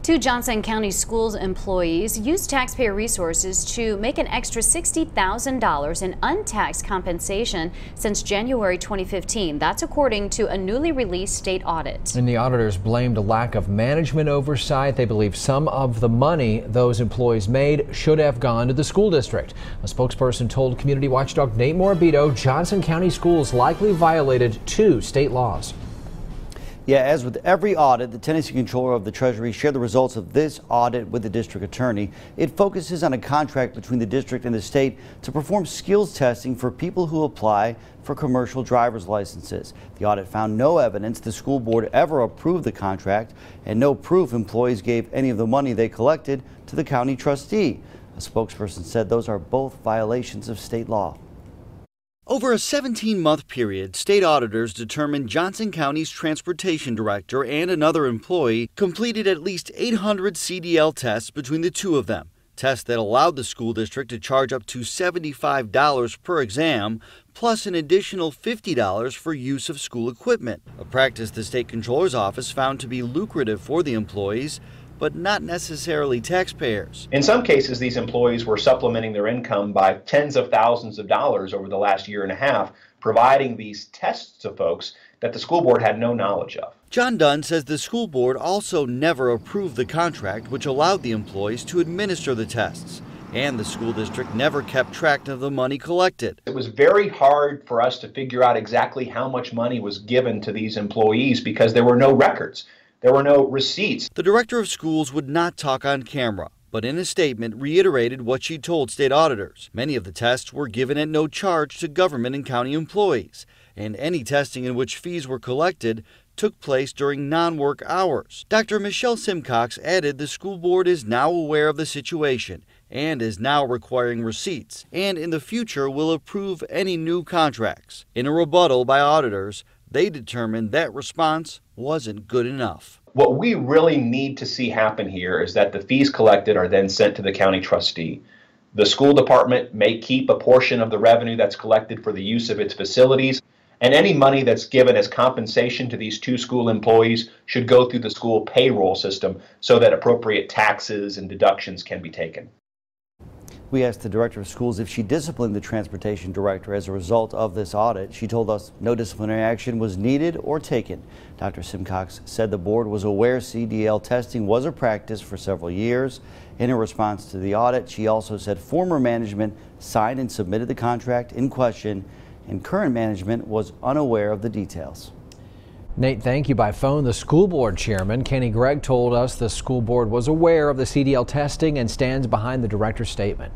Two Johnson County Schools employees used taxpayer resources to make an extra $60,000 in untaxed compensation since January 2015. That's according to a newly released state audit. And the auditors blamed a lack of management oversight. They believe some of the money those employees made should have gone to the school district. A spokesperson told community watchdog Nate Morabito Johnson County Schools likely violated two state laws. Yeah, as with every audit, the Tennessee Comptroller of the Treasury shared the results of this audit with the district attorney. It focuses on a contract between the district and the state to perform skills testing for people who apply for commercial driver's licenses. The audit found no evidence the school board ever approved the contract and no proof employees gave any of the money they collected to the county trustee. A spokesperson said those are both violations of state law. Over a 17-month period, state auditors determined Johnson County's transportation director and another employee completed at least 800 CDL tests between the two of them, tests that allowed the school district to charge up to $75 per exam, plus an additional $50 for use of school equipment, a practice the state comptroller's office found to be lucrative for the employees, but not necessarily taxpayers. In some cases, these employees were supplementing their income by tens of thousands of dollars over the last year and a half, providing these tests to folks that the school board had no knowledge of. John Dunn says the school board also never approved the contract which allowed the employees to administer the tests, and the school district never kept track of the money collected. It was very hard for us to figure out exactly how much money was given to these employees because there were no records. There were no receipts. The director of schools would not talk on camera, but in a statement reiterated what she told state auditors. Many of the tests were given at no charge to government and county employees, and any testing in which fees were collected took place during non-work hours. Dr. Michelle Simcox added the school board is now aware of the situation and is now requiring receipts, and in the future will approve any new contracts. In a rebuttal by auditors, they determined that response wasn't good enough. What we really need to see happen here is that the fees collected are then sent to the county trustee. The school department may keep a portion of the revenue that's collected for the use of its facilities, and any money that's given as compensation to these two school employees should go through the school payroll system so that appropriate taxes and deductions can be taken. We asked the director of schools if she disciplined the transportation director as a result of this audit. She told us no disciplinary action was needed or taken. Dr. Simcox said the board was aware CDL testing was a practice for several years. In her response to the audit, she also said former management signed and submitted the contract in question, and current management was unaware of the details. Nate, thank you. By phone, the school board chairman, Kenny Gregg, told us the school board was aware of the CDL testing and stands behind the director's statement.